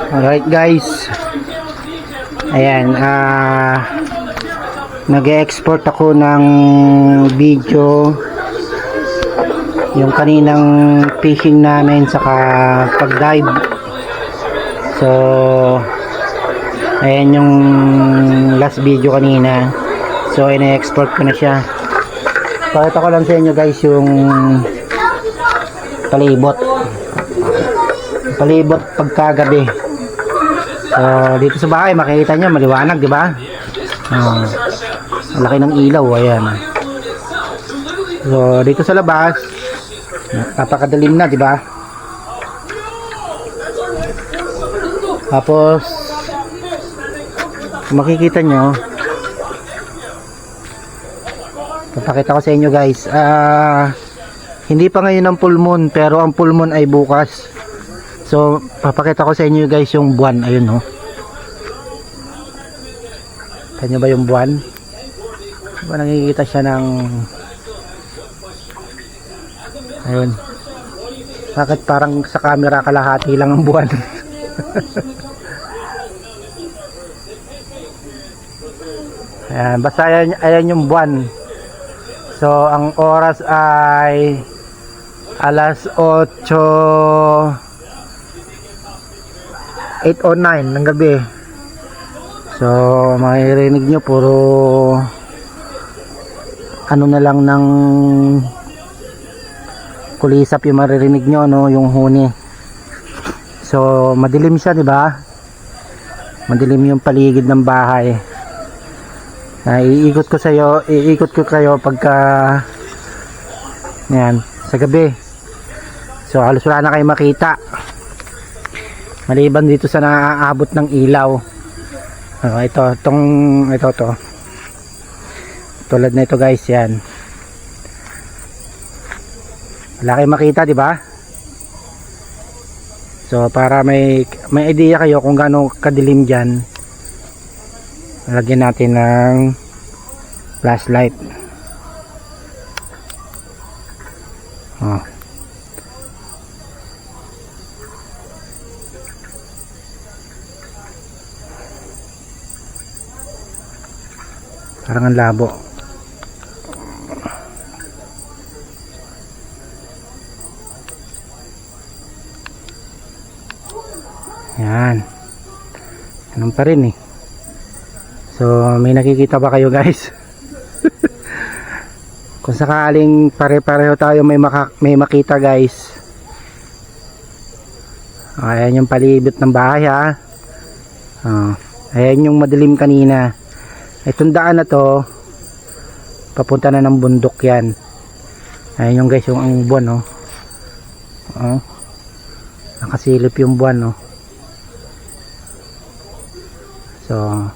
Alright guys, ayan, nag-export ako ng video yung kaninang fishing namin saka pag-dive. So ayan yung last video kanina. So ina-export ko na siya. Pakita ko lang sa inyo guys yung palibot pagkagabi. So dito sa bahay makikita nyo maliwanag, di ba? Laki ng ilaw, ayan. So dito sa labas napakadilim na, di ba? Tapos makikita nyo, papakita ko sa inyo guys, hindi pa ngayon ang full moon, pero ang full moon ay bukas. So papakita ko sa inyo guys yung buwan. Ayun oh. Kanya ba yung buwan? Diba nakikita siya ng ayun. Bakit parang sa camera kalahati lang ang buwan? Ayan, basta ayan yung buwan. So ang oras ay alas 8:09 ng gabi. So makikirinig nyo puro ano na lang ng kulisap yung maririnig nyo, no, yung huni. So madilim siya, di ba? Madilim yung paligid ng bahay. Iikot ko kayo pagka yan, sa gabi. So halos wala na kayo makita maliban dito sa naaabot ng ilaw. Ito tulad na ito guys, yan. Wala kayo makita, di ba? So para may idea kayo kung gaano kadilim diyan, lagyan natin ng flashlight. Parang ang labo. Yan. Ganun pa rin eh. So may nakikita ba kayo guys? Kung sakaling pare-pareho tayo may makita guys. Ayan yung palibot ng bahay ha. Ayan yung madilim kanina. Itong daan na to papunta na ng bundok yan. Ayan yung guys yung ang buwan, no? Nakasilip yung buwan, no? So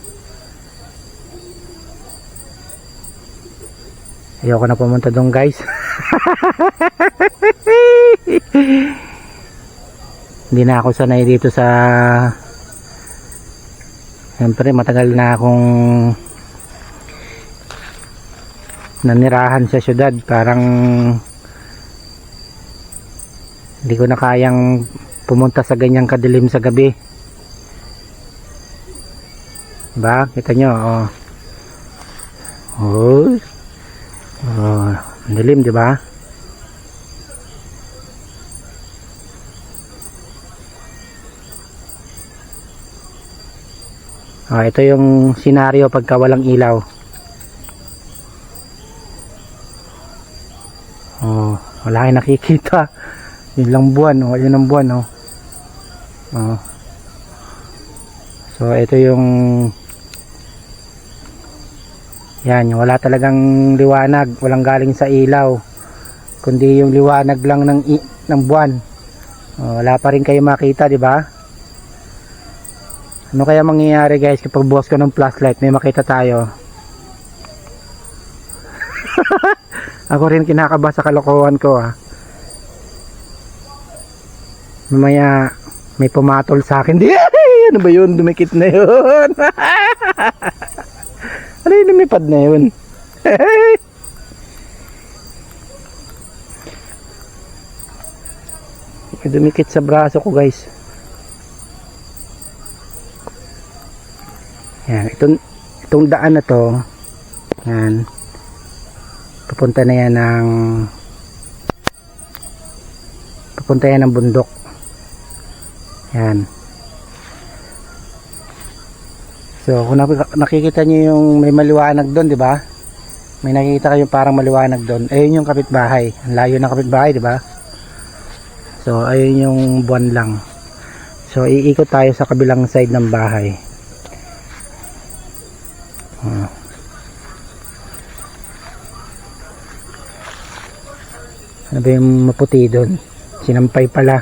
ayoko na pumunta doon guys. Hindi na ako sanay dito sa, siyempre matagal na akong nanirahan sa syudad. Parang hindi ko na kayang pumunta sa ganyang kadilim sa gabi. Diba? Kita nyo, dilim, diba? Ito yung senaryo pagka walang ilaw. Wala kayong nakikita. Yun lang buwan, yun ang buwan, So ito yung yan, wala talagang liwanag, walang galing sa ilaw, kundi yung liwanag lang ng buwan. Wala pa rin kayo makita, di ba? Ano kaya mangyayari guys kapag bukas ko ng flashlight, may makita tayo? Ako rin kinakaba sa kalokohan ko Mamaya may pumatol sa akin. Ano ba yun? Dumikit na yun. Ano yung lumipad na yun? May dumikit sa braso ko guys. Yan, itong daan na to, yan, papunta yan ng bundok. Yan. So, kung nakikita nyo yung may maliwanag doon, di ba? May nakikita kayo parang maliwanag doon. Ayun yung kapitbahay. Ang layo ng kapitbahay, di ba? So, ayun yung buwan lang. So, iikot tayo sa kabilang side ng bahay. Ano ba yung maputi doon? Sinampay pala.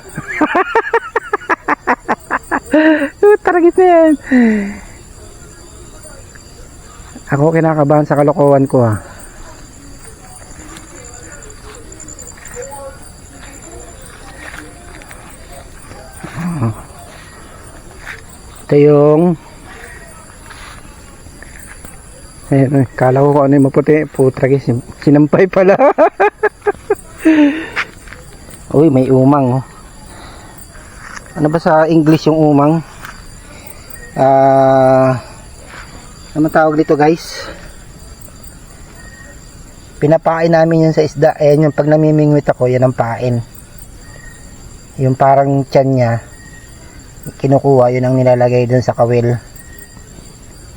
Taragit na yan. Ako kinakabahan sa kalokohan ko Ito yung kala ko kung ano yung maputi. Putragis, sinampay pala. Uy, may umang Ano ba sa English yung umang? Ano tawag dito guys? Pinapain namin yun sa isda. Ayan yung pag namimingwit ako, yan ang pain. Yung parang tiyan niya, kinukuha, yun ang nilalagay dun sa kawil.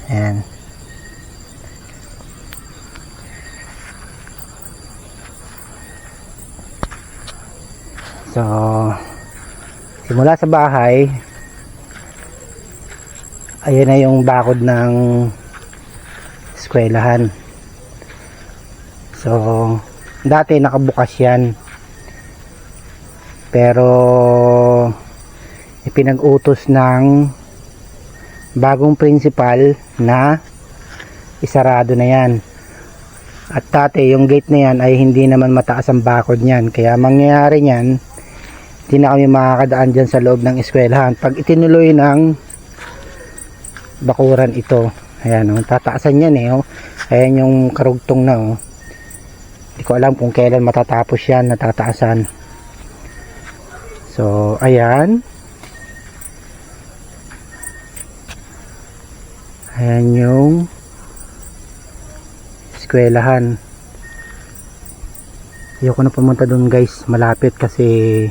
Ayan. So, simula sa bahay, ayun na yung bakod ng eskwelahan. So, dati nakabukas yan. Pero, ipinag-utos ng bagong principal na isarado na yan. At dati, yung gate na yan ay hindi naman mataas ang bakod niyan. Kaya mangyayari niyan, hindi na kami makakadaan dyan sa loob ng eskwelahan. Pag itinuloy ng bakuran ito, ayan tataasan yan ayan yung karugtong na hindi ko alam kung kailan matatapos yan, natataasan. So ayan yung eskwelahan. Ayoko na pumunta dun guys, malapit kasi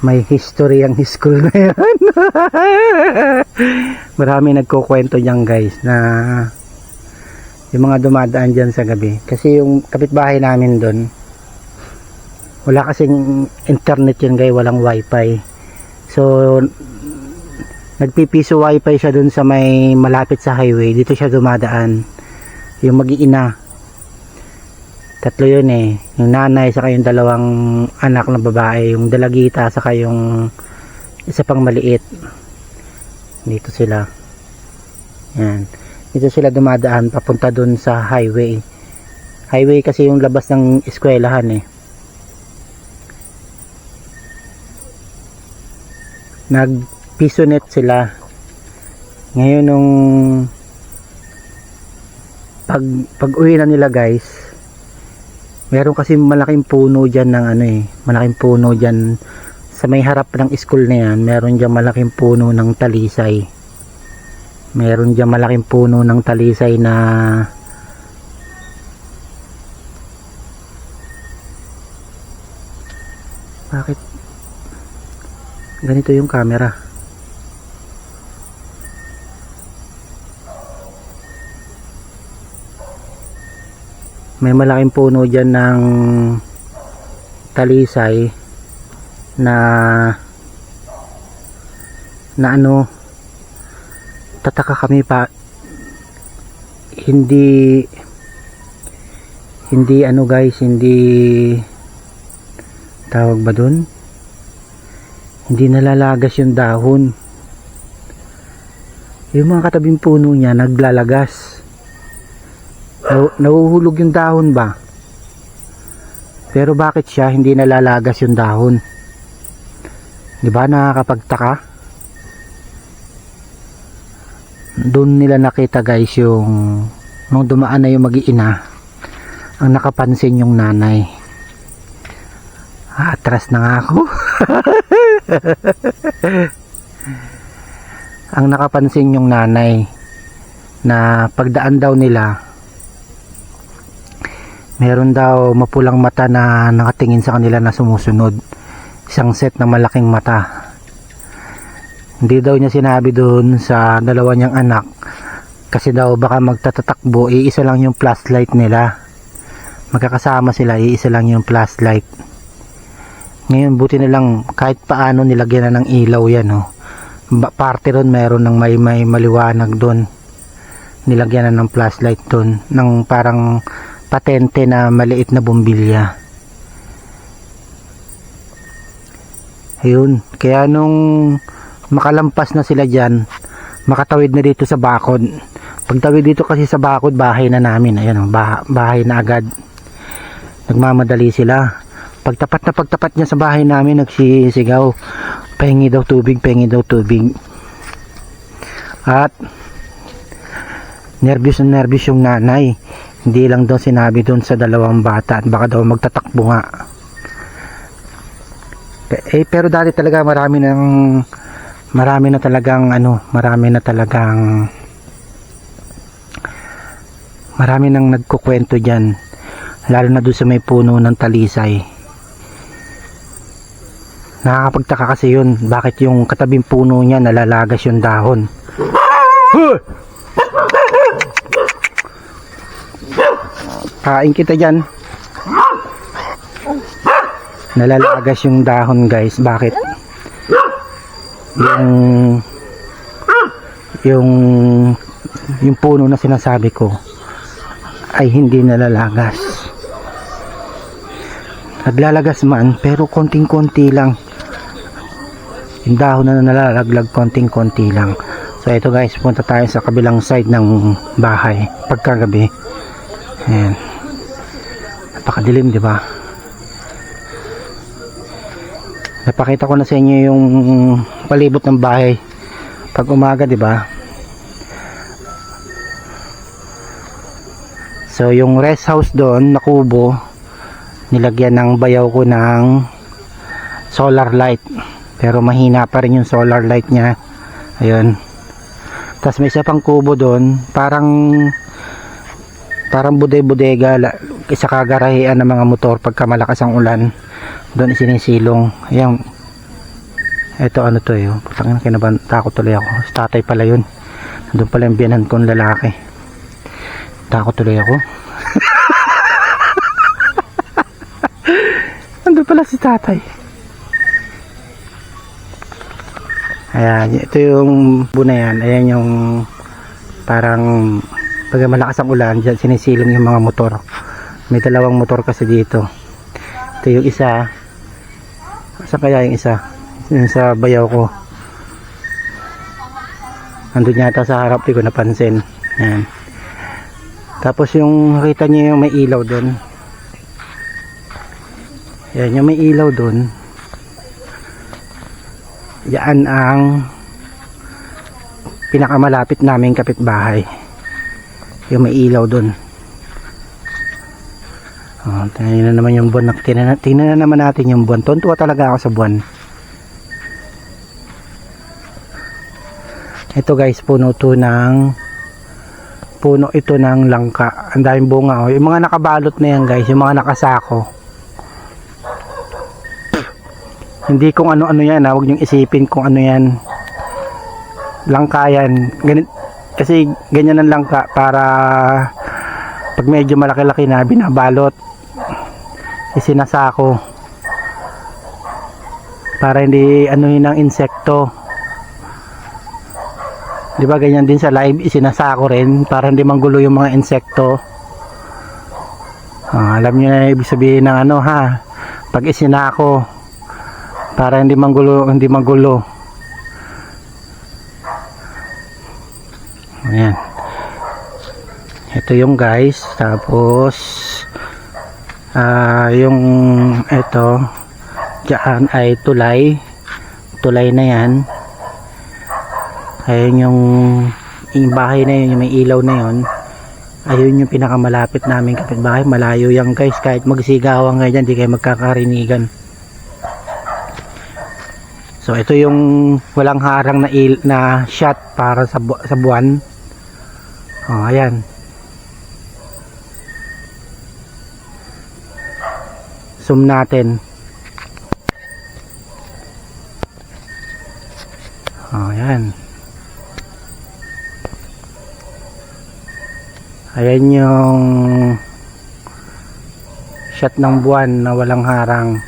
may history ang school na yan. Marami nagkukwento dyan guys na yung mga dumadaan dyan sa gabi. Kasi yung kapitbahay namin doon, wala kasing internet yun guys, walang wifi. So, nagpipiso wifi siya doon sa may malapit sa highway. Dito siya dumadaan. Yung mag-iina. Tatlo yun yung nanay saka yung dalawang anak na babae, yung dalagita saka yung isa pang maliit. Dito sila. Yan. Dito sila dumadaan papunta dun sa highway. Highway kasi yung labas ng eskwelahan Nag-pisonet sila. Ngayon nung pag uwi na nila guys, meron kasi malaking puno dyan ng malaking puno dyan sa may harap ng school na yan. Meron dyan malaking puno ng talisay. Meron dyan malaking puno ng talisay na bakit ganito yung camera? May malaking puno dyan ng talisay na tataka kami pa, hindi guys, hindi tawag ba dun, hindi nalalagas yung dahon. Yung mga katabing puno niya naglalagas. Nahuhulog yung dahon ba? Pero bakit siya hindi nalalagas yung dahon? Di ba nakakapagtaka? Doon nila nakita guys yung nung dumaan na yung mag-iina, ang nakapansin yung nanay. Atras na nga ako. Ang nakapansin yung nanay na pagdaan daw nila, meron daw mapulang mata na nakatingin sa kanila na sumusunod. Isang set ng malaking mata. Hindi daw niya sinabi doon sa dalawa niyang anak kasi daw baka magtatatakbo, iisa lang yung flashlight nila. Magkakasama sila, iisa lang yung flashlight. Ngayon buti na lang kahit paano nilagyan na ng ilaw yan, oh. Parte ron meron ng may maliwanag doon. Nilagyan na ng flashlight doon ng parang patente na maliit na bombilya. Ayun, kaya nung makalampas na sila dyan, makatawid na dito sa bakod. Pagtawid dito kasi sa bakod, bahay na namin. Ayan, bahay na agad. Nagmamadali sila. Pagtapat niya sa bahay namin, nagsisigaw, pahingi daw tubig, pahingi daw tubig. At nervyos na nervyos yung nanay. Hindi lang daw sinabi doon sa dalawang bata at baka daw magtatakbo nga. Pero dati talaga marami na talagang nagkukwento diyan, lalo na doon sa may puno ng talisay. Nakakapagtaka kasi yun, bakit yung katabing puno niya nalalagas yung dahon. Kain kita dyan. Nalalagas yung dahon, guys. Bakit? Yung puno na sinasabi ko ay hindi nalalagas. Naglalagas man, pero konting-konti lang. Yung dahon na nalalaglag, konting-konti lang. So ito guys, punta tayo sa kabilang side ng bahay pagkagabi. Ayan. Napakadilim, di ba? Napakita ko na sa inyo yung palibot ng bahay pag umaga, di ba? So yung rest house doon na kubo, nilagyan ng bayaw ko ng solar light, pero mahina pa rin yung solar light niya. Ayun. Tapos may isa pang kubo doon, parang bodega sa kagarahean ng mga motor pagka malakas ang ulan. Doon isinisilong. Ayan. Ito ano to yun. Putangin, kinabahan, takot tuloy ako. Sa tatay pala yun. Doon pala yung biyanan kong lalaki. Takot tuloy ako. Nandun pala si tatay. Ayan, ito yung buna yan. Ayan yung parang pag malakas ang ulan, dyan sinisilong yung mga motor. May dalawang motor kasi dito. Ito yung isa. Saan kaya yung isa? Yung sa bayaw ko. Andun yata sa harap, di ko napansin. Ayan. Tapos yung nakita niyo yung may ilaw doon. Ayan, yung may ilaw doon. Yan ang pinakamalapit naming kapitbahay. Yung may ilaw doon. Oh, tingnan na naman yung buwan. Tingnan na naman natin yung buwan. Tuntua talaga ako sa buwan. Ito guys, puno ito ng langka. Ang daming bunga. Oh. Yung mga nakabalot na yan guys, yung mga nakasako. Hindi kung ano-ano yan, huwag niyong isipin kung ano yan. Langka yan. Kasi ganyan ang langka para pag medyo malaki-laki na, binabalot, isinasako para hindi anuhin ng insekto. Di ba ganyan din sa live, isinasako rin para hindi manggulo yung mga insekto. Alam niyo na ibig sabihin ng ano ha, pag isinako para hindi manggulo. Ayan. Ito yung guys. Tapos yung ito diyan ay tulay na yan. Ayun yung bahay na yun, yung may ilaw na yun. Ayun yung pinakamalapit namin kapitbahay. Malayo yan guys, kahit magsigawan ngayon, di kayo magkakarinigan. So ito yung walang harang na shot para sa buwan. Oh, ayan. Zoom natin. Oh, ayan. Ayan yung shot ng buwan na walang harang.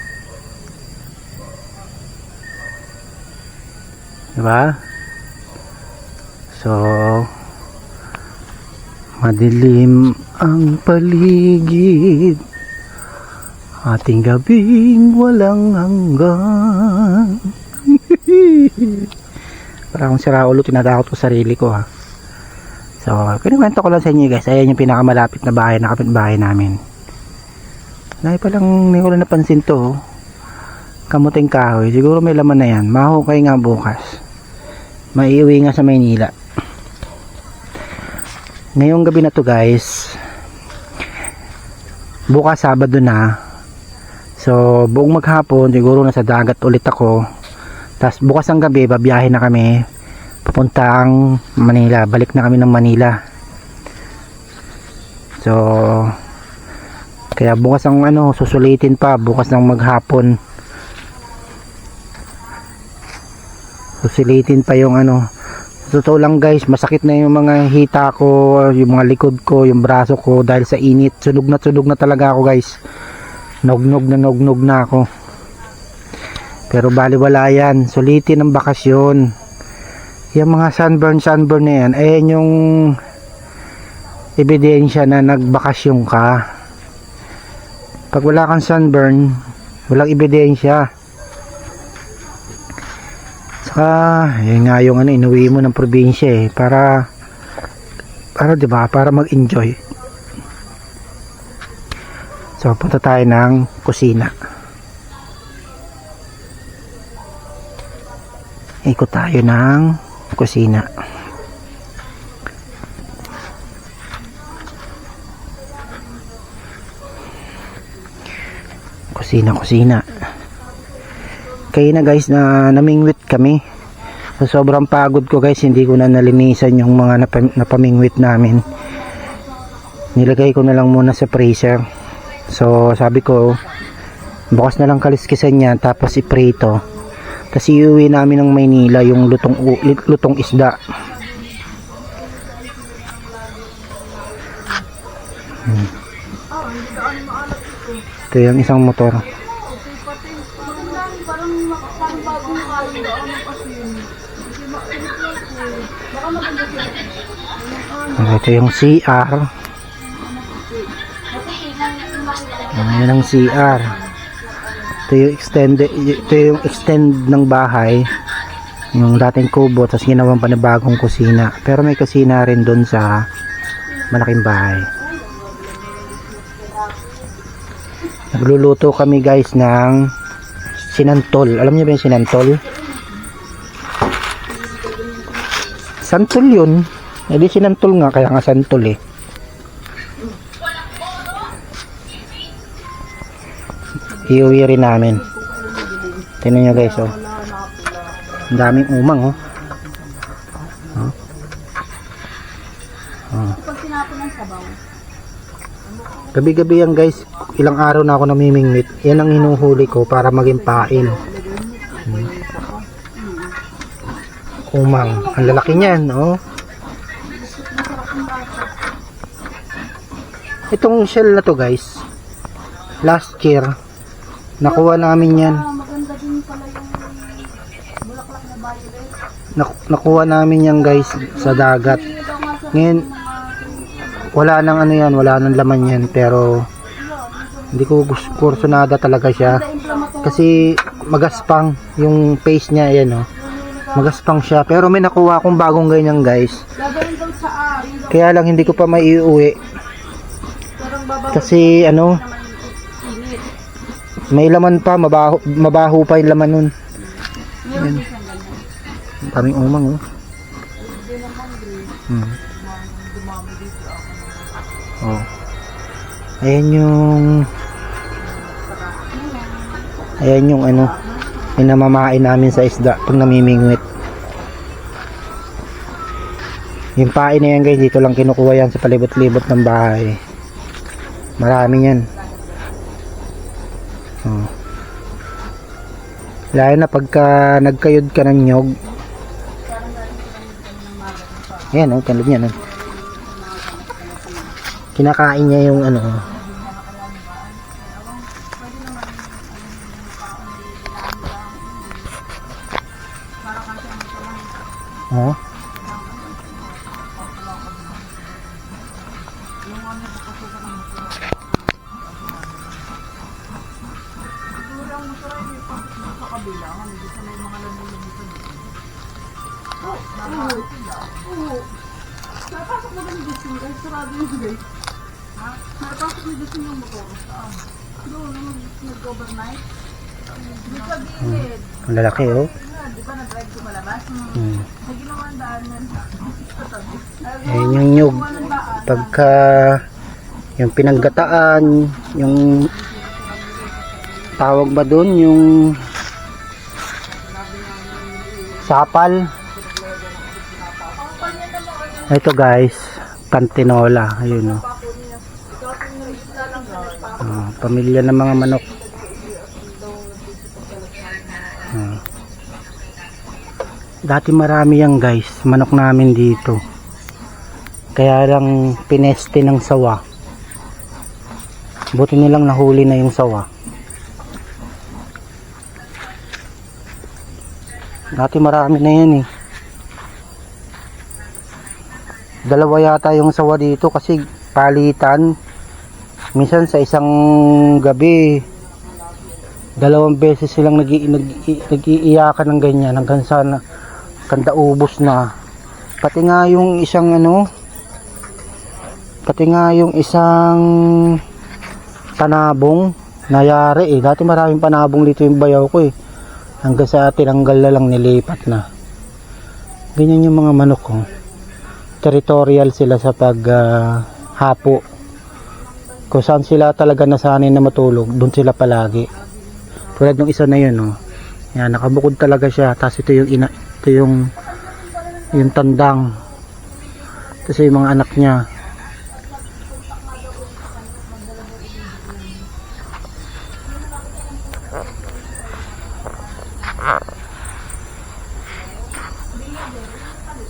Diba? So, madilim ang paligid, ating gabing walang hanggan. Parang si Raulo, tinatakot ko sarili ko ha. So, kinukwento ko lang sa inyo guys. Ayan yung pinakamalapit na bahay, na kapitbahay namin. Dahil palang hindi ko lang napansin to. Kamuting kahoy. Siguro may laman na yan. Mahukay nga bukas. Maiuwi nga sa Maynila. Ngayong gabi na to guys. Bukas Sabado na. So, buong maghapon siguro nasa dagat ulit ako. Tapos bukas ang gabi, babiyahe na kami papuntang Manila. Balik na kami ng Manila. So, kaya bukas ang susulitin pa. Bukas ng maghapon. Susulitin pa yung totoo lang guys, masakit na yung mga hita ko, yung mga likod ko, yung braso ko dahil sa init. Sunog na talaga ako guys. Nognog na ako. Pero baliwala yan. Sulitin ang bakasyon. Yung mga sunburn na yan, ayan yung ebidensya na nagbakasyon ka. Pag wala kang sunburn, walang ebidensya. Saka, yun nga yung inuwi mo ng probinsya para diba, para mag-enjoy. So, punta tayo ng kusina. Ikot tayo ng kusina. Kusina. Kaya na guys, na namingwit kami. So, sobrang pagod ko guys, hindi ko na nalinisan yung mga napamingwit namin. Nilagay ko na lang muna sa freezer. So, sabi ko, bukas na lang kaliskisan niya, tapos iprito. Kasi iuwi namin ng Maynila yung lutong isda. Ito yung isang motor. Ito yung CR. Ayan ang CR. Ito yung extend ng bahay. Yung dating kubo, tapos ginawang panibagong kusina. Pero may kusina rin doon sa malaking bahay. Nagluluto kami guys ng sinantol. Alam niyo ba yung sinantol? Santol yun. Hindi sinantol nga, kaya nga santol eh. Iuwi rin namin. Tingnan nyo guys, oh. Ang daming umang, oh. Gabi-gabi yan guys. Ilang araw na ako namimingwit. Yan ang hinuhuli ko para maging pain. Umang. Ang lalaki niyan, oh. Itong shell na to guys, last year nakuha namin yan. Nakuha namin yan guys sa dagat. Ngayon wala nang wala nang laman yan, pero hindi ko kursunada talaga siya kasi magaspang yung face niya. Ayan, oh. Magaspang siya, pero may nakuha akong bagong ganyan guys. Kaya lang hindi ko pa maiuwi kasi may laman pa, mabaho pa yung laman nun. Ayan. Kaming umang, oh. Oh. Ayan yung Yung namamain namin sa isda pag namimingwit. Yung pain na yan guys, dito lang kinukuha yan sa palibot-libot ng bahay. Marami yan. Oh. Lalo na pagka nagkayod ka ng nyog. Ayan o, talog niya. Kinakain niya yung ano. Oh. Napasok mo din dito guys, sarado yun guys. Ha? Napasok mo dito yung motor. Doon, nag-overnight. Di sa gilid. Ang lalaki oh. Di ba nag-drive ko malabas? Nagilawang daan nun. Ayan yung nyug. Pagka yung pinanggataan, yung tawag ba doon, yung sapal. Ito guys, cantinola. Ayun o. Pamilya ng mga manok. Dati marami yan guys, manok namin dito. Kaya lang pineste ng sawa. Buti nilang nahuli na yung sawa. Dati marami na yan eh. Dalawa yata yung sawa dito kasi palitan. Minsan sa isang gabi 2 beses silang nag-iiyakan ng ganyan hanggang sa kanda ubos na. Pati nga yung isang panabong nayari eh. Dati maraming panabong dito yung bayaw ko eh. Hanggang sa tinanggal na lang, nilipat na. Ganyan yung mga manok ko. Territorial sila sa hapo. Kung saan sila talaga nasanay na matulog, doon sila palagi. Tulad ng isa na yun, oh. Yan, nakabukod talaga siya. Tapos ito yung tandang. Tapos yung mga anak niya.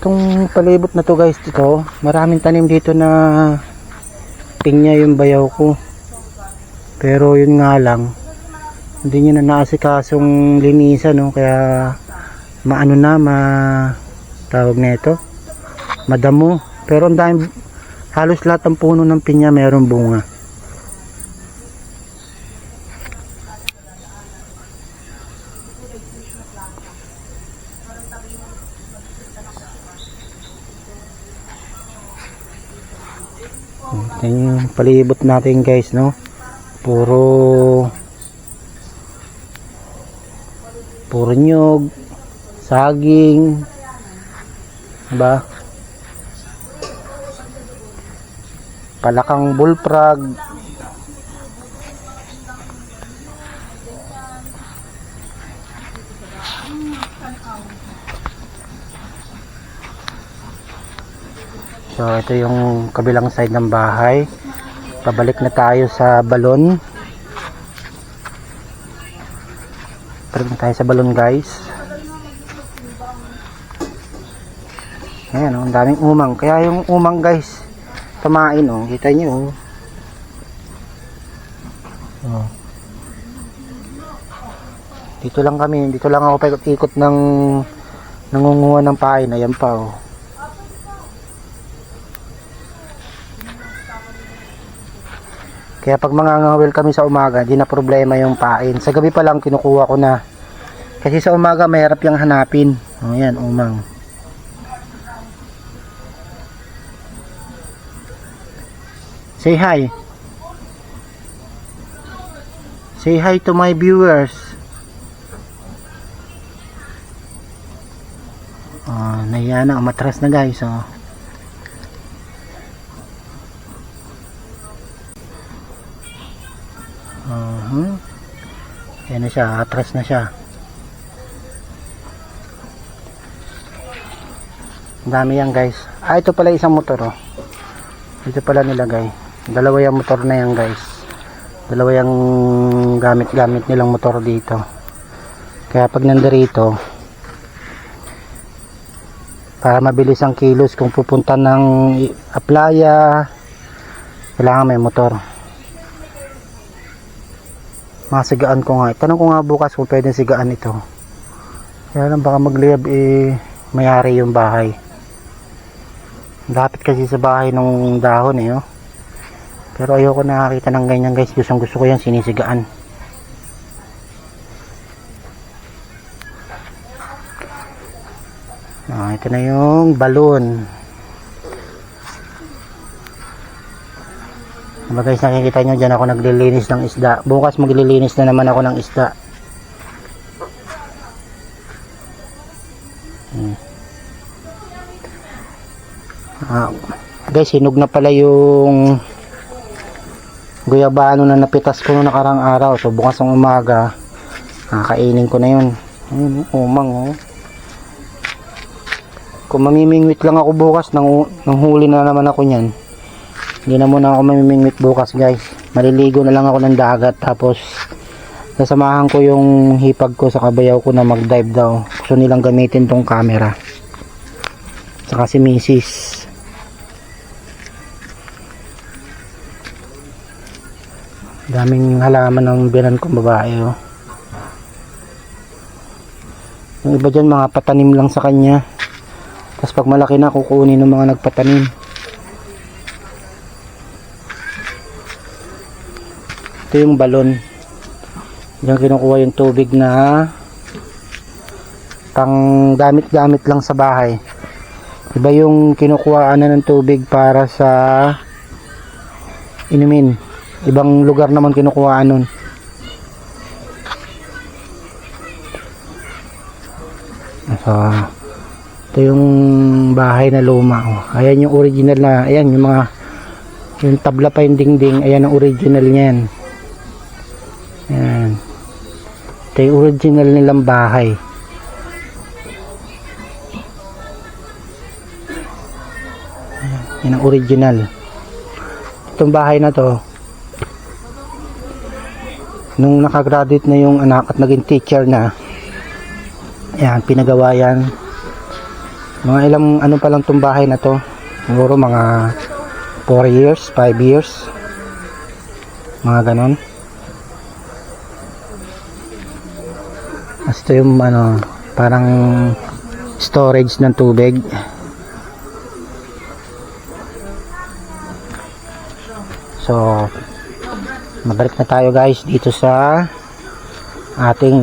Itong palibot na to guys, dito maraming tanim dito na pinya yung bayaw ko, pero yun nga lang hindi nyo na naasikasong linisan, no? Kaya tawag na ito, madamo. Pero ang dami, halos lahat ng puno ng pinya mayroong bunga. Yan yung palibot natin guys, no? Puro nyog, saging, diba? Palakang bullfrog. So ito yung kabilang side ng bahay. Pabalik na tayo sa balon. Balik na tayo sa balon guys. Ayan, ang daming umang. Kaya yung umang guys, tumain oh. Kita nyo oh. Dito lang kami. Dito lang ako paikot-ikot ng nangunguha ng pain. Ayan pa oh. Kaya pag mangangawil kami sa umaga, di na problema yung pain. Sa gabi pa lang kinukuha ko na. Kasi sa umaga mahirap yung hanapin. O yan, umang. Say hi. Say hi to my viewers. Nahiya na, umatras na guys. Yan na siya, atras na siya. Ang dami yan guys. Ito pala isang motor oh. Ito pala nilagay. Dalawa yung motor na yan guys. Dalawa yung gamit nilang motor dito. Kaya pag nandirito, para mabilis ang kilos kung pupunta ng playa, kailangan may motor. Masigaan ko nga. Tanong ko nga bukas kung pwedeng sigaan ito. Kaya lang baka magliyab mayari yung bahay. Lapit kasi sa bahay ng dahon oh. Pero ayoko nakakita ng ganyan guys. Gusto ko yan sinisigaan. Ito na yung balon. Diba guys, nakikita nyo dyan ako naglilinis ng isda. Bukas maglilinis na naman ako ng isda. Guys, hinog na pala yung guyabano na napitas ko noong nakarang araw. So bukas ng umaga kainin ko na yun. Umang oh. Kung mamimingwit lang ako bukas, nang huli na naman ako nyan. Hindi na muna ako mamimingwit bukas guys. Maliligo na lang ako ng dagat. Tapos sasamahan ko yung hipag ko sa kabayaw ko na mag dive daw. Gusto nilang gamitin tong camera. Saka si Mrs. Daming halaman ng binan kong babae oh. Yung iba dyan mga patanim lang sa kanya. Tapos pag malaki na kukunin ng mga nagpatanim. Ito yung balon. Diyan kinukuha yung tubig na pang gamit-gamit lang sa bahay. Iba yung kinukuhaan na ng tubig para sa inumin. Ibang lugar naman kinukuhaan nun. So, ito yung bahay na luma oh. Ayan yung original na, ayan yung mga yung tabla pa yung dingding, ayan ang original niyan. Ayan, ito yung original nilang bahay. Ayan ang original. Itong bahay na to, nung nakagraduate na yung anak at naging teacher na, ayan, pinagawa yan. Mga ilang ano pa lang itong bahay na to, siguro mga 4 years, 5 years, mga ganon. As ito yung ano, parang storage ng tubig. So mabalik na tayo guys dito sa ating,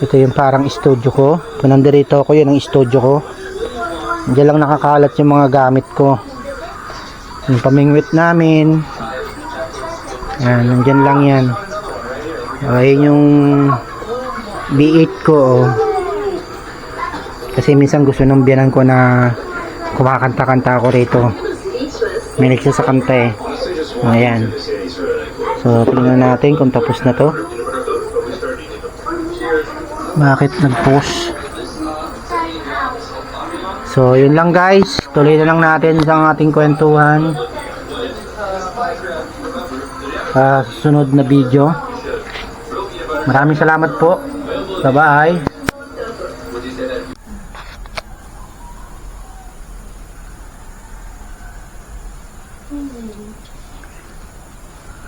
ito yung parang studio ko. Kung nandirito ako, yun ang studio ko. Diyan lang nakakalat yung mga gamit ko. Yung pamingwit namin. Yan, nandyan lang yan. Ayun yung B8 ko oh. Kasi minsan gusto ng biyanan ko na kumakanta-kanta ako rito. Minig siya sa kanta eh. Ayan. So tingnan natin kung tapos na to. Bakit nag-post? So yun lang guys, tuloy na lang natin sa ating kwentuhan sa susunod na video. Maraming salamat po. Bye bye.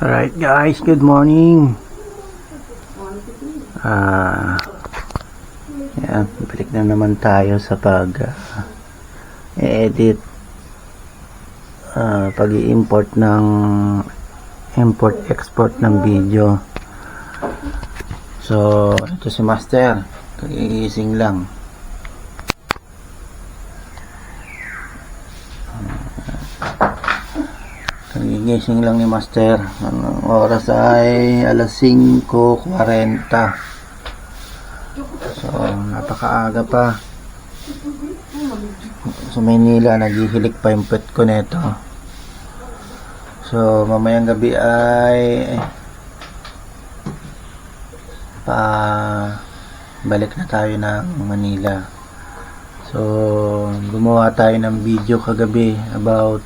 Alright guys, good morning. Yan, balik na naman tayo sa pag-edit, pag-i-import ng import-export ng video. So, ito si Master, kagigising lang. Kagigising lang ni Master. Ang oras ay alas 5:40. So, napakaaga pa. Sa Maynila, naghihilik pa yung pet ko neto. So, mamayang gabi ay balik na tayo ng Manila. So, gumawa tayo ng video kagabi about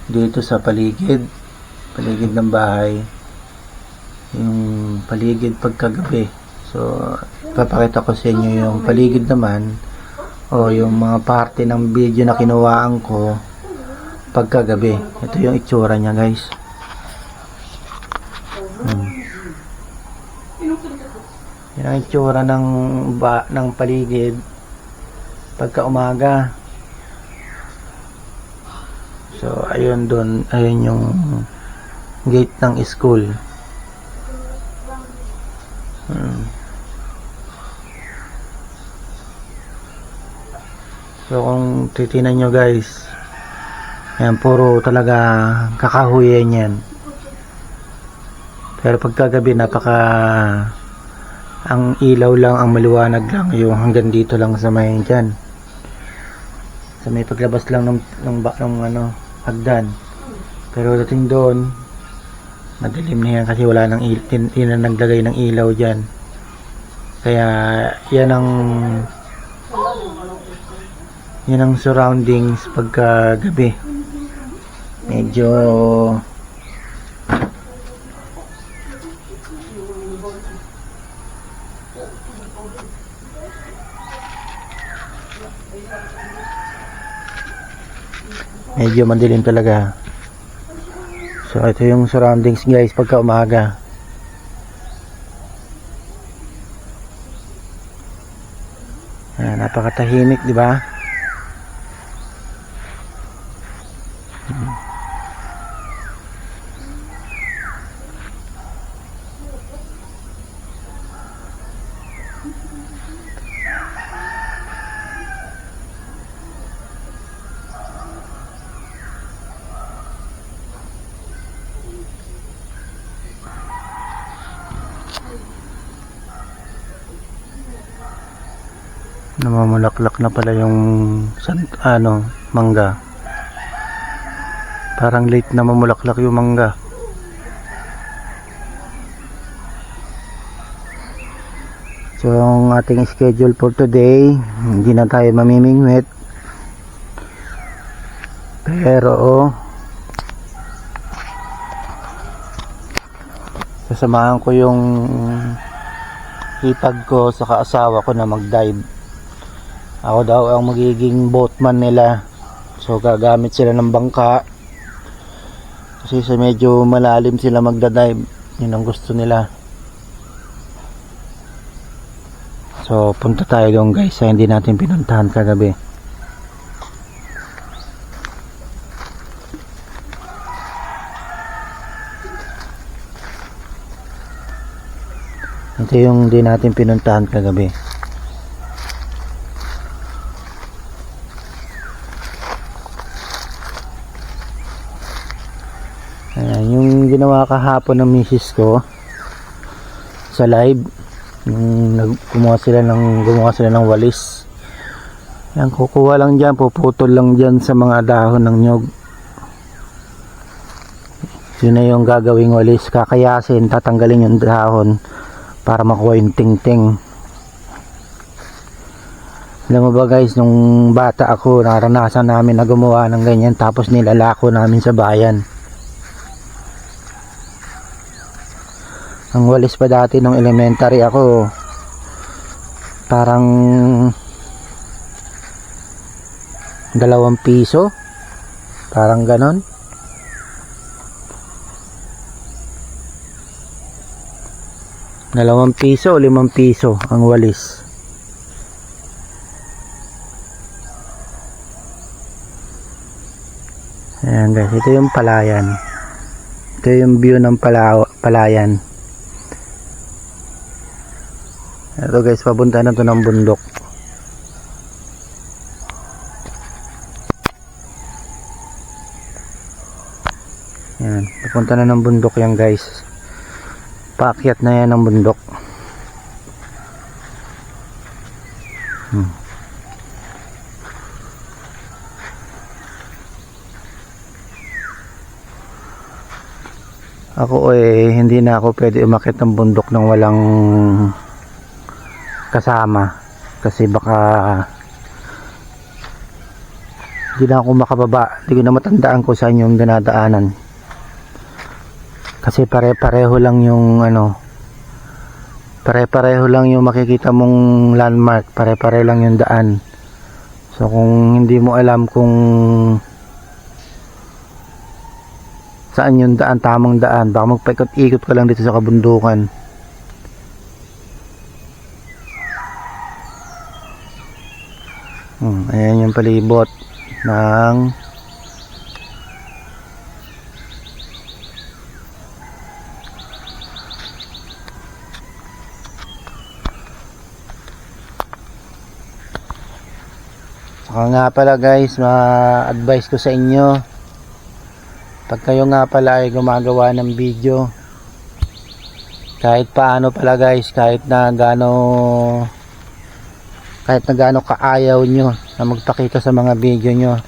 dito sa paligid ng bahay. Yung paligid pagkagabi. So, papakita ko sa inyo yung paligid naman o yung mga parte ng video na kinuhaan ko pagkagabi. Ito yung itsura niya, guys. Yan ang itsura ng paligid pagka umaga. So, ayun doon, ayun yung gate ng school. So, kung titinan nyo guys, yan, puro talaga kakahuyan yan. Pero pagkagabi, ang ilaw lang, ang maliwanag lang, yung hanggang dito lang sa may dyan. Sa may paglabas lang ng hagdan. Pero dating doon, madilim na yan kasi wala nang naglagay ng ilaw dyan. Kaya yan ang surroundings pagkagabi. Medyo madilim talaga. So ito yung surroundings guys pagka umaga. Napakatahimik, di ba? Namamulaklak na pala yung mangga. Parang late na mamulaklak yung mangga. So ang ating schedule for today, hindi na tayo mamimingwit. Pero sasamahan ko yung hipag ko sa kaasawa ko na mag-dive. Ako daw ang magiging boatman nila. So gagamit sila ng bangka. Kasi sa medyo malalim sila magda-dive. Yun ang gusto nila. So punta tayo doon guys sa hindi natin pinuntahan kagabi. Ito yung hindi natin pinuntahan kagabi. Ayan, yung ginawa kahapon ng misis ko sa live, gumawa sila ng walis. Yan, kukuha lang dyan, puputol lang dyan sa mga dahon ng nyog. Yun na yung gagawing walis, kakayasin, tatanggalin yung dahon para makuha yung ting-ting. Alam mo ba guys, nung bata ako, naranasan namin na gumawa ng ganyan, tapos nilalako namin sa bayan. Ang walis pa dati nung elementary ako, parang 2 piso, parang ganon. ₱2 o 5 piso ang walis. Ayan guys, ito yung palayan. Ito yung view ng palayan. Ito guys, papunta na to ng bundok. Yan, papunta na ng bundok yan guys. Paakyat na yan ng bundok. Ako hindi na ako pwede umakyat ng bundok nang walang kasama, kasi baka Hindi na ako makababa. Hindi ko na matandaan kung saan yung dinadaanan. Kasi pare-pareho lang yung pare-pareho lang yung makikita mong landmark. Pare-pareho lang yung daan. So kung hindi mo alam kung saan yung daan, tamang daan, baka magpaikot-ikot ka lang dito sa kabundukan. Ayan yung palibot ng saka nga pala guys, ma-advise ko sa inyo, pag kayo nga pala ay gumagawa ng video, kahit paano pala guys, kahit na gaano kaayaw nyo na magpakita sa mga video nyo,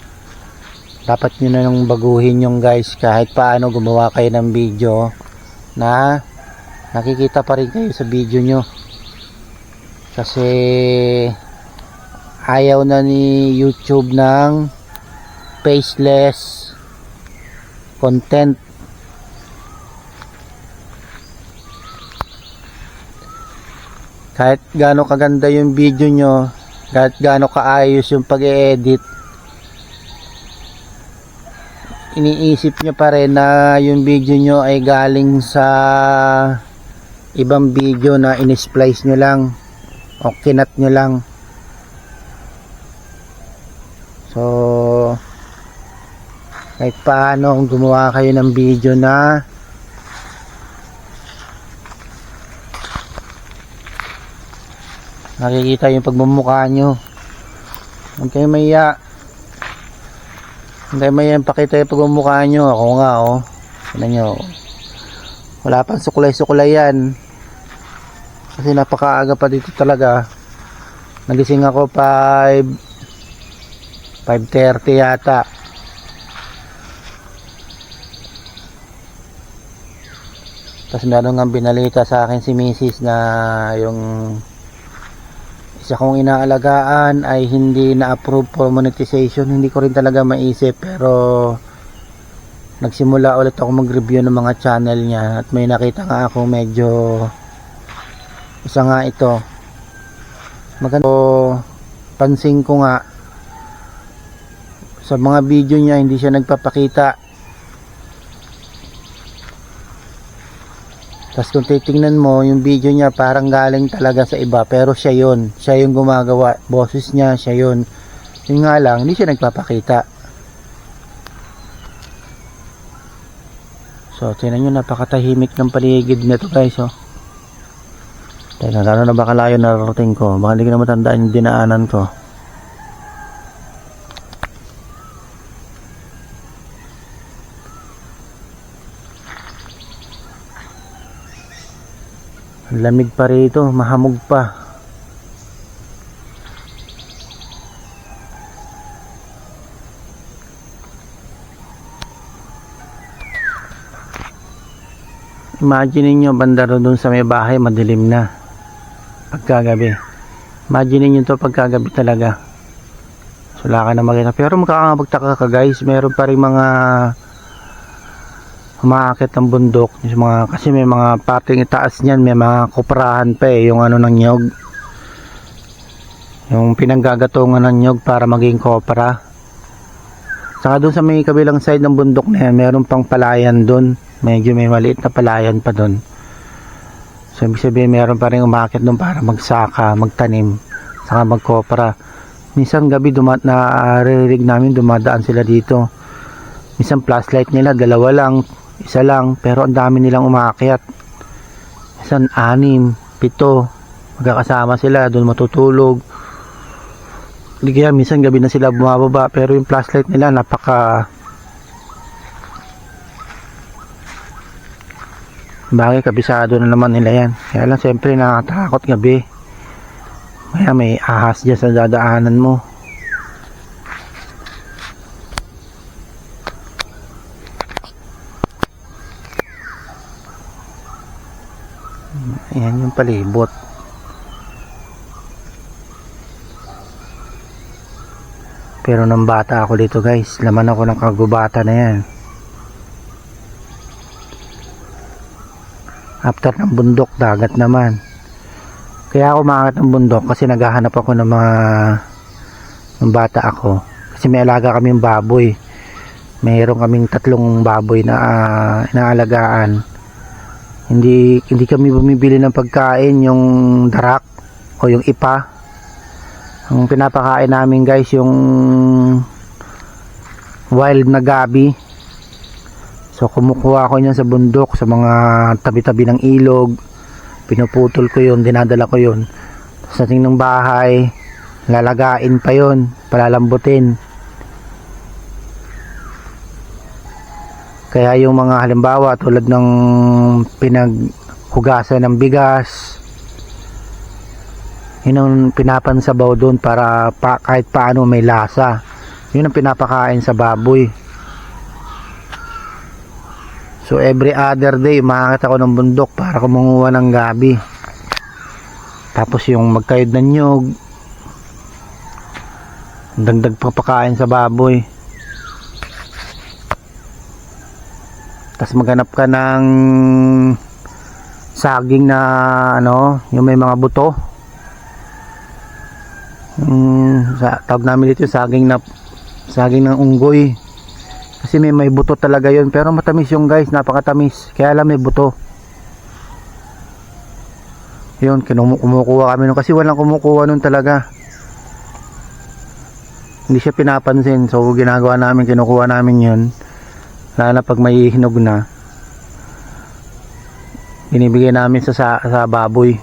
dapat nyo na nang baguhin yung guys. Kahit paano gumawa kayo ng video na nakikita pa rin kayo sa video nyo, kasi ayaw na ni YouTube ng faceless content. Kahit gaano kaganda yung video nyo, kahit gaano kaayos yung pag-e-edit, iniisip nyo pa rin na yung video nyo ay galing sa ibang video na in-splice nyo lang o kinat nyo lang. So kahit paano gumawa kayo ng video na nakikita yung pagmumukha nyo. Huwag kayo maiya. Huwag kayo maiya pakita yung pagmumukha nyo. Ako nga tignan nyo, wala pang suklay-suklay yan, kasi napakaaga pa dito talaga. Nagising ako 5:30 yata. Tapos meron nga binalita sa akin si Mrs. na yung isa kong inaalagaan ay hindi na-approve for monetization. Hindi ko rin talaga maisip, pero nagsimula ulit ako mag-review ng mga channel niya at may nakita nga ako medyo isa nga ito maganda. Pansin ko nga sa mga video niya hindi siya nagpapakita. Tapos kung titingnan mo yung video niya parang galing talaga sa iba, pero siya yung gumagawa, boses niya, siya yun nga lang hindi siya nagpapakita. So tingnan nyo, napakatahimik ng paligid nito guys. Teka, gano'n na ba kalayo narating ko? Baka hindi ko na matandaan yung dinaanan ko. Lamig pa rito, mahamog pa. Imagine niyo banda doon sa may bahay, madilim na pagkagabi. Imagine niyo to pagkagabi talaga. Wala ka na makita. Pero makakapagtaka ka guys, meron pa rin mga umaakit ng bundok, kasi may mga pating itaas niyan, may mga kuprahan pa yung ng nyog, yung pinanggagatungan ng nyog para maging kopra. Saka doon sa may kabilang side ng bundok na yan, meron pang palayan doon, medyo may maliit na palayan pa doon. So ibig sabihin meron pa rin umaakit doon para magsaka, magtanim, saka magkopra. Minsan gabi naririnig namin dumadaan sila dito. Minsan flashlight nila dalawa lang, isa lang, pero ang dami nilang umaakyat. Minsan 6, 7 magkakasama sila doon matutulog. Hindi kaya minsan gabi na sila bumababa, pero yung flashlight nila bagay kabisado na naman nila yan. Kaya lang siyempre nakakatakot gabi, kaya may ahas dyan sa dadaanan mo. Ayan yung palibot. Pero nung bata ako dito guys, laman ako ng kagubata na yan. After ng bundok, dagat naman. Kaya ako umaakit ng bundok kasi naghahanap ako ng mga ng bata ako. Kasi may alaga kaming baboy. Mayroon kaming 3 baboy na inaalagaan. Hindi kami bumibili ng pagkain, yung darak o yung ipa. Ang pinapakain namin guys yung wild na gabi. So kumukuha ko niyan sa bundok, sa mga tabi-tabi ng ilog. Pinuputol ko yun, dinadala ko yun sa tingin ng bahay, lalagain pa yun, palalambutin. Kaya yung mga halimbawa tulad ng pinaghugasan ng bigas, yun ang pinapansabaw doon para kahit paano may lasa. Yun ang pinapakain sa baboy. So every other day umaakit ako ng bundok para kumunguha ng gabi. Tapos yung magkayod ng nyog, dagdag papakain sa baboy. Tapos maghanap ka ng saging na yung may mga buto. Tawag namin dito saging ng unggoy. Kasi may buto talaga yun. Pero matamis yung guys, napakatamis. Kaya alam may buto. Yun, kumukuha kami nun. Kasi walang kumukuha nun talaga. Hindi siya pinapansin. So ginagawa namin, kinukuha namin yun. Lalo na pag may hinog na, binibigay namin sa baboy.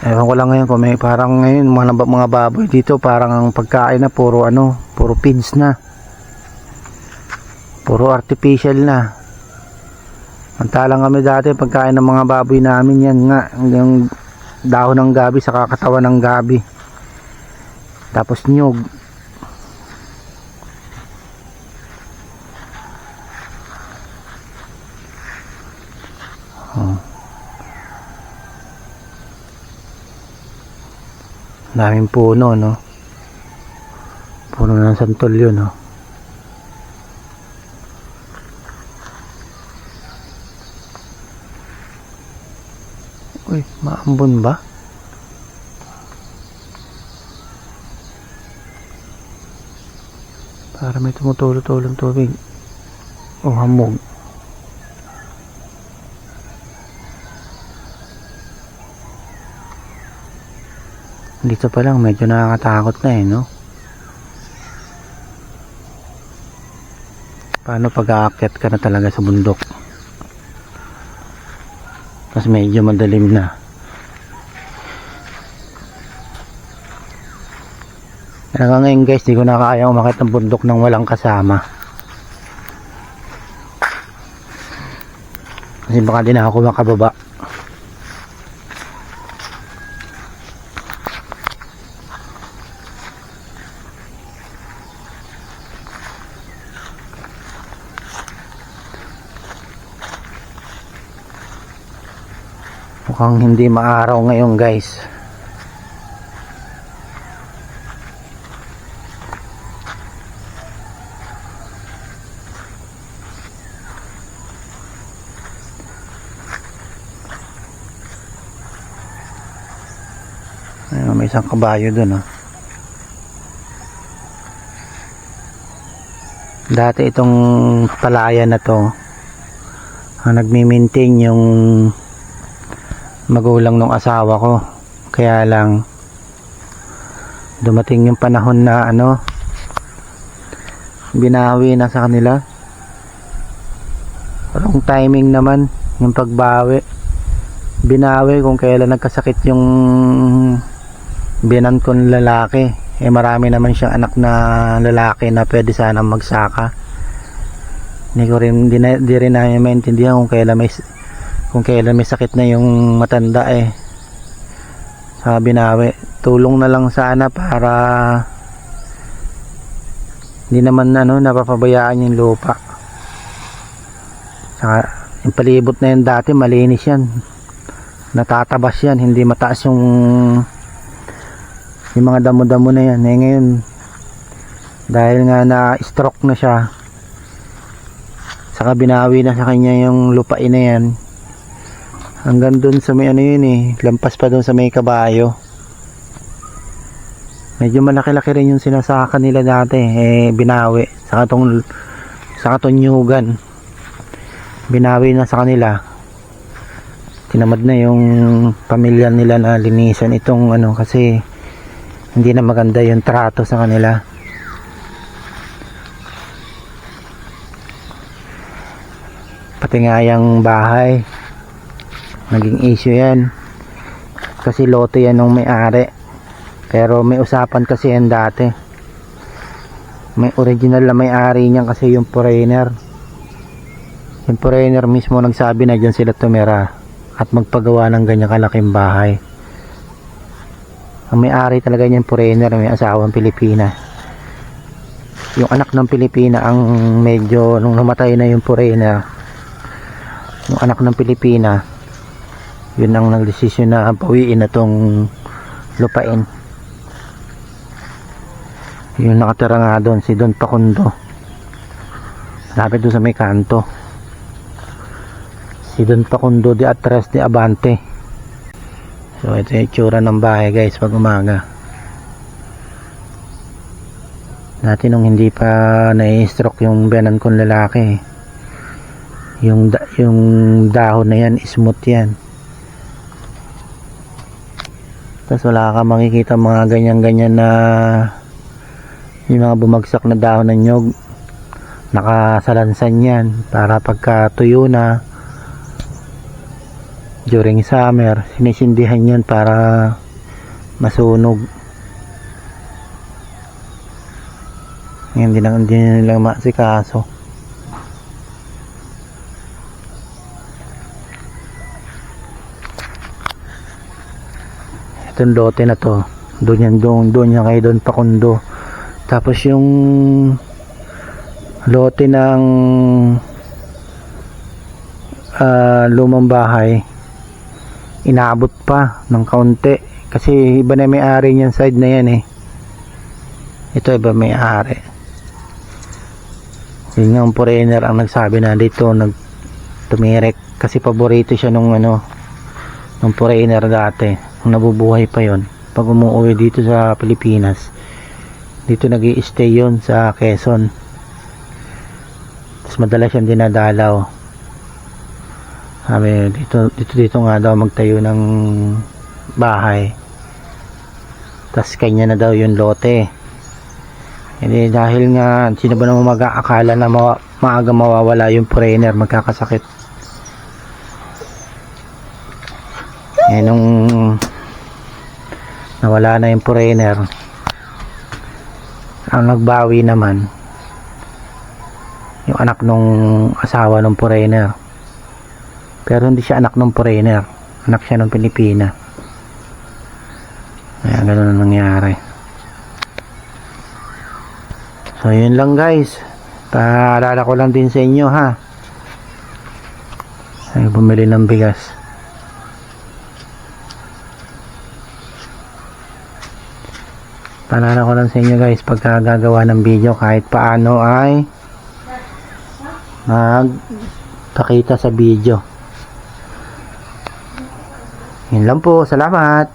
Ewan ko lang ngayon kung may parang ngayon mga baboy dito parang ang pagkain na puro feeds na. Puro artificial na. Mantalang kami dati pagkain ng mga baboy namin yan nga, yung dahon ng gabi sa katawan ng gabi. Tapos nyug. Daming puno, no? Puno ng santol yun, no? Uy, maambon ba? Para may tumutulo-tulong tubig. O hamog. Dito pa lang medyo nakakatakot na no? Paano pag-aakyat ka na talaga sa bundok? Tapos medyo madalim na. Kaya ngayon guys, di ko na kaya umakyat ng bundok nang walang kasama. Kasi baka din ako makababa. Mukhang hindi maaraw ngayon guys. Ayun, may isang kabayo dun Dati itong palayan na to ang nagmi-maintain yung magulang ng asawa ko. Kaya lang dumating yung panahon na binawi na sa kanila. Wrong timing naman yung pagbawi. Binawi kung kailan nagkasakit yung binan kong lalaki. Marami naman siyang anak na lalaki na pwede sana magsaka. Di rin namin maintindihan kung kailan may sakit na yung matanda Sabi nawe, tulong na lang sana para hindi naman napapabayaan yung lupa. Saka Yung palibot na yan dati malinis yan, natatabas yan, hindi mataas yung mga damo-damo na yan. Eh ngayon dahil nga na stroke na siya, saka binawi na sa kanya yung lupain na yan, hanggang dun sa may ano yun eh, lampas pa dun sa may kabayo. Medyo malaki-laki rin yung sinasaka nila dati, eh binawi saka tong nyugan, binawi na sa kanila. Tinamad na yung pamilya nila na linisan itong ano, kasi hindi na maganda yung trato sa kanila. Pati nga yung bahay naging issue yan, kasi loto yan ng may-ari, pero may usapan kasi yan dati. May original na may-ari niyan kasi yung foreigner mismo nagsabi na dyan sila tumira at magpagawa ng ganyan kalaking bahay. Ang may-ari talaga niyan foreigner, may asawang Pilipina. Yung anak ng Pilipina ang medyo, nung namatay na yung foreigner, yung anak ng Pilipina yun ang nagdesisyon na pawiin na tong lupain. Yung nakatira nga doon si Don Pacundo, lapit doon sa may kanto, si Don Pacundo de Atres de Abante. So ito yung itsura ng bahay guys pag umaga. Dati nung hindi pa na-stroke yung biyanan kong lalaki, yung dahon na yan smooth yan, tapos wala ka makikita mga ganyan na yung mga bumagsak na dahon ng nyog, nakasalansan yan para pagka tuyo na during summer sinisindihan yan para masunog. Hindi nila masikaso. Itong lote na to, doon yan kay Don Pacundo. Tapos yung lote ng lumang bahay, inaabot pa ng kaunti kasi iba na may-ari niyan side na yan eh. Ito iba may-ari. Yun nga ang foreigner ang nagsabi na dito tumirek kasi paborito siya nung foreigner dati. Nabubuhay pa yon, pag umuwi dito sa Pilipinas, dito nag-i-stay yon sa Quezon. Tapos madalas siyang dinadalaw. Sabi dito nga daw magtayo ng bahay, tapos kanya na daw yung lote. Hindi, dahil nga sino ba naman mag-aakala na maaga mawawala yung foreigner, magkakasakit. Nung nawala na yung foreigner, ang nagbawi naman yung anak nung asawa ng foreigner, pero hindi siya anak ng foreigner, anak siya ng Pilipina. Kaya ganoon ang nangyari. So yun lang guys, paalala ko lang din sa inyo ha, ay bumili ng bigas. Paalala ko lang sa inyo guys, pagka gagawa ng video kahit paano ay magpakita sa video. Yun lang po, salamat.